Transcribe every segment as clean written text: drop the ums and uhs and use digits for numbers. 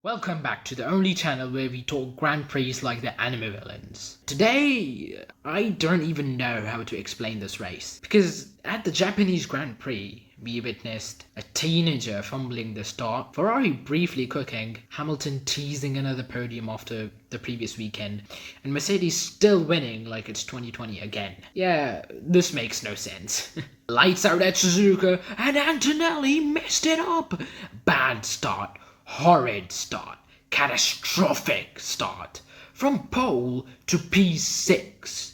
Welcome back to the only channel where we talk Grand Prix like the anime villains. Today, I don't even know how to explain this race. Because at the Japanese Grand Prix, we witnessed a teenager fumbling the start, Ferrari briefly cooking, Hamilton teasing another podium after the previous weekend, and Mercedes still winning like it's 2020 again. Yeah, this makes no sense. Lights out at Suzuka, and Antonelli messed it up. Bad start. Horrid start. Catastrophic start. From pole to P6.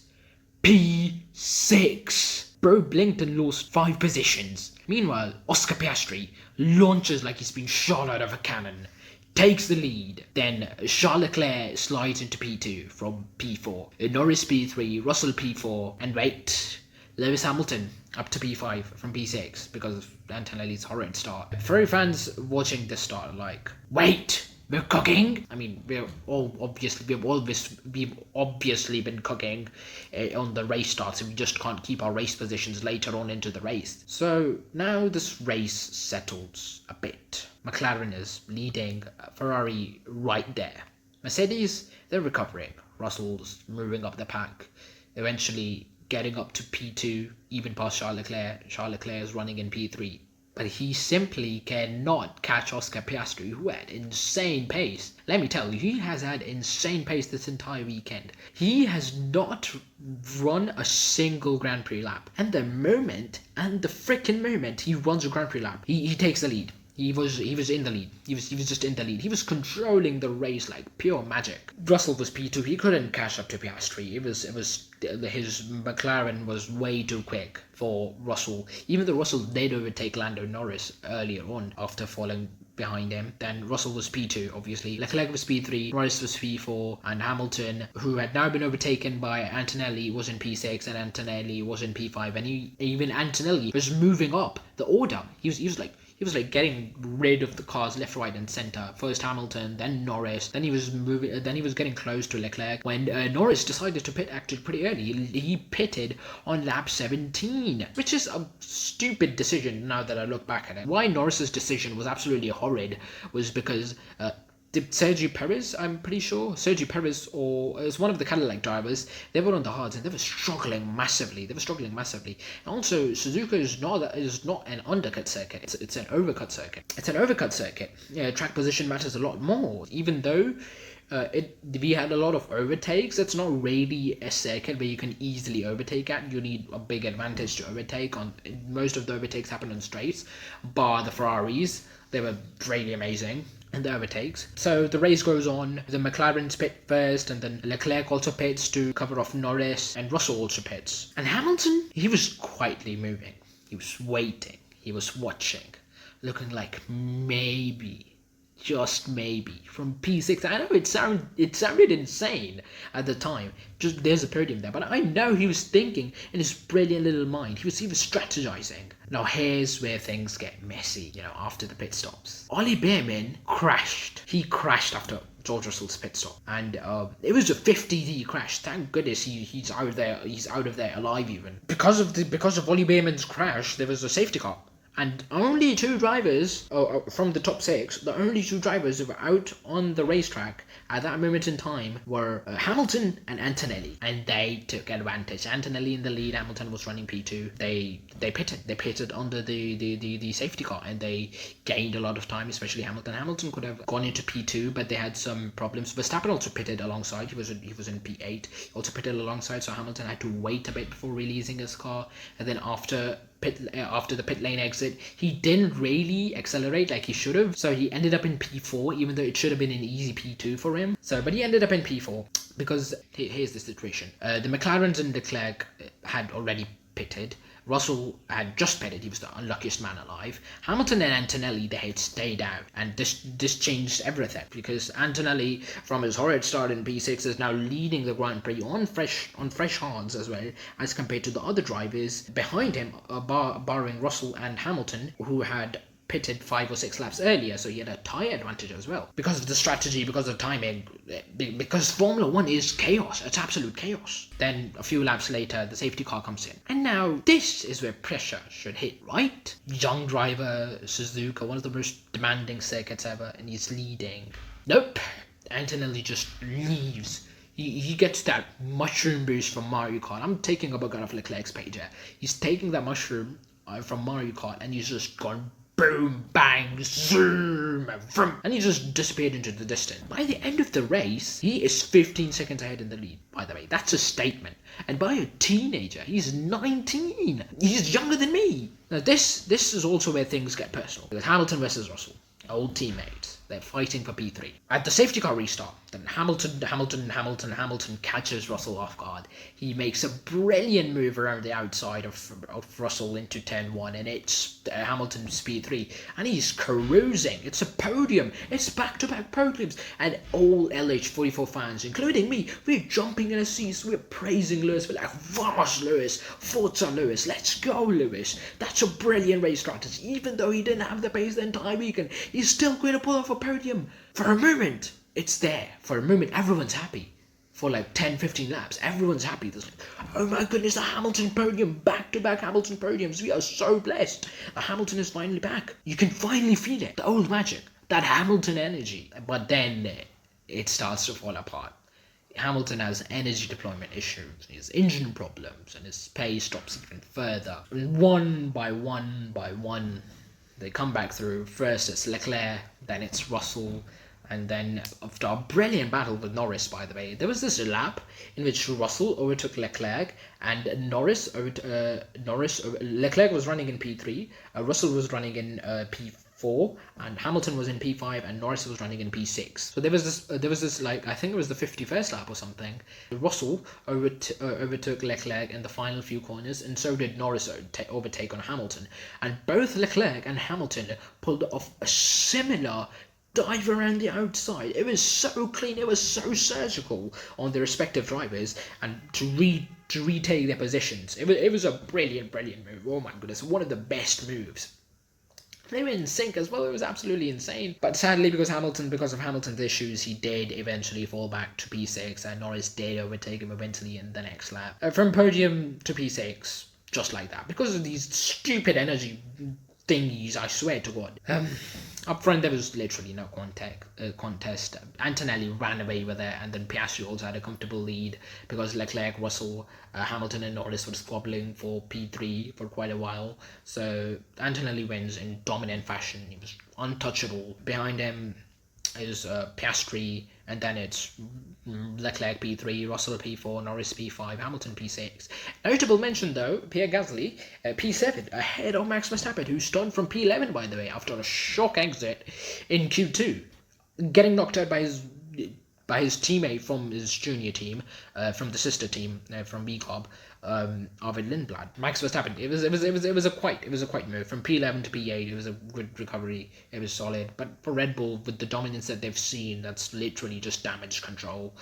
P6. Bro blinked and lost 5 positions. Meanwhile, Oscar Piastri launches like he's been shot out of a cannon. Takes the lead. Then Charles Leclerc slides into P2 from P4. Norris P3, Russell P4, and wait, Lewis Hamilton up to P5 from P6 because of Antonelli's horrid start. Ferrari fans watching this start are like, wait, we're cooking? I mean, we've obviously been cooking on the race starts, and we just can't keep our race positions later on into the race. So now this race settles a bit. McLaren is leading, Ferrari right there. Mercedes, they're recovering. Russell's moving up the pack, eventually getting up to P2, even past Charles Leclerc. Charles Leclerc is running in P3. But he simply cannot catch Oscar Piastri, who had insane pace. Let me tell you, he has had insane pace this entire weekend. He has not run a single Grand Prix lap. And the freaking moment he runs a Grand Prix lap, he takes the lead. He was in the lead. He was just in the lead. He was controlling the race like pure magic. Russell was P2. He couldn't catch up to Piastri. His McLaren was way too quick for Russell. Even though Russell did overtake Lando Norris earlier on after falling behind him, then Russell was P2, obviously. Leclerc was P3, Norris was P4, and Hamilton, who had now been overtaken by Antonelli, was in P6, and Antonelli was in P5, and even Antonelli was moving up the order. He was like getting rid of the cars left, right, and center. First Hamilton, then Norris, then he was getting close to Leclerc when Norris decided to pit actually pretty early. He pitted on lap 17, which is a stupid decision now that I look back at it. Why Norris's decision was absolutely horrid was because Sergio Perez, I'm pretty sure, Sergio Perez or it was one of the Cadillac drivers, they were on the hards and they were struggling massively. And also, Suzuka is not an undercut circuit. It's an overcut circuit. Yeah, track position matters a lot more. Even though we had a lot of overtakes, it's not really a circuit where you can easily overtake at. You need a big advantage to overtake. Most of the overtakes happen on straights, bar the Ferraris. They were really amazing in the overtakes. So the race goes on. The McLarens pit first, and then Leclerc also pits to cover off Norris, and Russell also pits. And Hamilton, he was quietly moving. He was waiting. He was watching, looking like maybe, just maybe, from P6. I know it sounded insane at the time. Just there's a podium there, but I know he was thinking in his brilliant little mind. He was strategizing. Now here's where things get messy. After the pit stops, Ollie Bearman crashed. He crashed after George Russell's pit stop, and it was a 50D crash. Thank goodness he's out of there. He's out of there alive even. Because of Ollie Bearman's crash, there was a safety car. And only 2 drivers from the top 6, the only 2 drivers who were out on the racetrack at that moment in time were Hamilton and Antonelli. And they took advantage. Antonelli in the lead, Hamilton was running P2. They pitted under the safety car, and they gained a lot of time, especially Hamilton. Hamilton could have gone into P2, but they had some problems. Verstappen also pitted alongside. He was in P8. He also pitted alongside, so Hamilton had to wait a bit before releasing his car. And then after the pit lane exit, he didn't really accelerate like he should have, so he ended up in P4, even though it should have been an easy P2 for him. But he ended up in P4 because here's the situation. The McLarens and Leclerc had already pitted. Russell had just pitted. He was the unluckiest man alive. Hamilton and Antonelli, they had stayed out, and this changed everything, because Antonelli, from his horrid start in P6, is now leading the Grand Prix on fresh hards as well, as compared to the other drivers behind him, barring Russell and Hamilton, who had pitted 5 or 6 laps earlier, so he had a tyre advantage as well. Because of the strategy, because of timing, because Formula 1 is chaos. It's absolute chaos. Then a few laps later, the safety car comes in. And now this is where pressure should hit, right? Young driver, Suzuka, one of the most demanding circuits ever, and he's leading. Nope. Antonelli just leaves. He gets that mushroom boost from Mario Kart. I'm taking a book out of Leclerc's page here. He's taking that mushroom from Mario Kart and he's just gone boom, bang, zoom, vroom, and he just disappeared into the distance. By the end of the race, he is 15 seconds ahead in the lead, by the way. That's a statement. And by a teenager, he's 19. He's younger than me. Now, this is also where things get personal. Because Hamilton versus Russell, old teammates. They're fighting for P3. At the safety car restart, then Hamilton catches Russell off guard. He makes a brilliant move around the outside of Russell into turn 1, and it's Hamilton's P3, and he's cruising. It's a podium. It's back-to-back podiums, and all LH44 fans, including me, we're jumping in our seats. We're praising Lewis. We're like, vamos, Lewis, Forza Lewis, let's go, Lewis. That's a brilliant race strategy. Even though he didn't have the pace the entire weekend, he's still going to pull off a podium. For a moment, it's there. For a moment, everyone's happy. For like 10-15 laps, everyone's happy. There's like, oh my goodness, the Hamilton podium, back-to-back Hamilton podiums. We are so blessed. The Hamilton is finally back. You can finally feel it. The old magic, that Hamilton energy. But then it starts to fall apart. Hamilton has energy deployment issues, his engine problems, and his pace drops even further. One by one, they come back through. First it's Leclerc, then it's Russell, and then after a brilliant battle with Norris, by the way, there was this lap in which Russell overtook Leclerc, and Leclerc was running in P3, Russell was running in P4, and Hamilton was in P5, and Norris was running in P6. So there was this like, I think it was the 51st lap or something. Russell overtook Leclerc in the final few corners, and so did Norris overtake on Hamilton. And both Leclerc and Hamilton pulled off a similar dive around the outside. It was so clean, it was so surgical on their respective drivers, and to retake their positions. It was a brilliant move. Oh my goodness, one of the best moves. They were in sync as well. It was absolutely insane. But sadly, because of Hamilton's issues, he did eventually fall back to P6, and Norris did overtake him eventually in the next lap. From podium to P6, just like that. Because of these stupid energy thingies, I swear to God. Up front, there was literally no contest. Antonelli ran away with it, and then Piastris also had a comfortable lead because Leclerc, Russell, Hamilton and Norris were squabbling for P3 for quite a while. So Antonelli wins in dominant fashion. He was untouchable. Behind him is Piastris, and then it's Leclerc P3, Russell P4, Norris P5, Hamilton P6. Notable mention though, Pierre Gasly P7, ahead of Max Verstappen, who started from P11 by the way after a shock exit in Q2, getting knocked out by his teammate from his junior team, from the sister team from B Club, Arvid Lindblad. Max Verstappen. It was a quite move from P11 to P8. It was a good recovery. It was solid. But for Red Bull, with the dominance that they've seen, that's literally just damage control.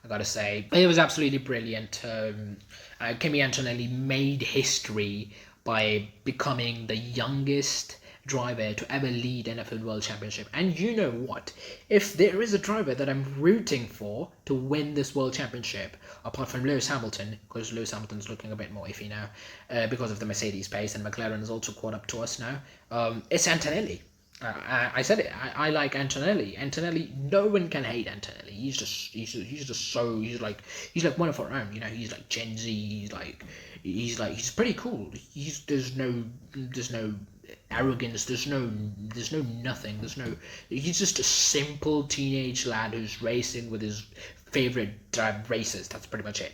I gotta say, it was absolutely brilliant. Kimi Antonelli made history by becoming the youngest driver to ever lead NFL World Championship. And you know what? If there is a driver that I'm rooting for to win this World Championship, apart from Lewis Hamilton, because Lewis Hamilton's looking a bit more iffy now, because of the Mercedes pace, and McLaren has also caught up to us now, it's Antonelli. I said it. I like Antonelli. Antonelli. No one can hate Antonelli. He's like one of our own. You know, he's like Gen Z. He's pretty cool. There's no arrogance. There's no nothing. He's just a simple teenage lad who's racing with his favorite racers. That's pretty much it.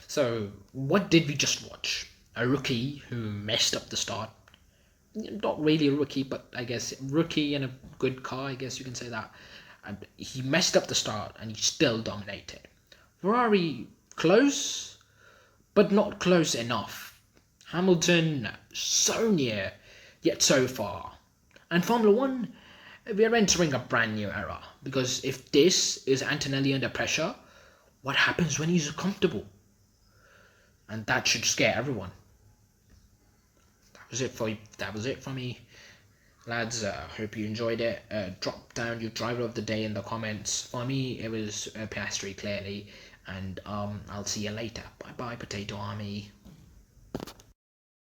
So what did we just watch? A rookie who messed up the start. Not really a rookie, but I guess rookie in a good car, I guess you can say that. And he messed up the start and he still dominated. Ferrari close, but not close enough. Hamilton so near, yet so far. And Formula 1, we are entering a brand new era. Because if this is Antonelli under pressure, what happens when he's comfortable? And that should scare everyone. That was it for me, lads. Hope you enjoyed it. Drop down your driver of the day in the comments. For me, it was Piastris, clearly, and I'll see you later. Bye bye, Potato Army.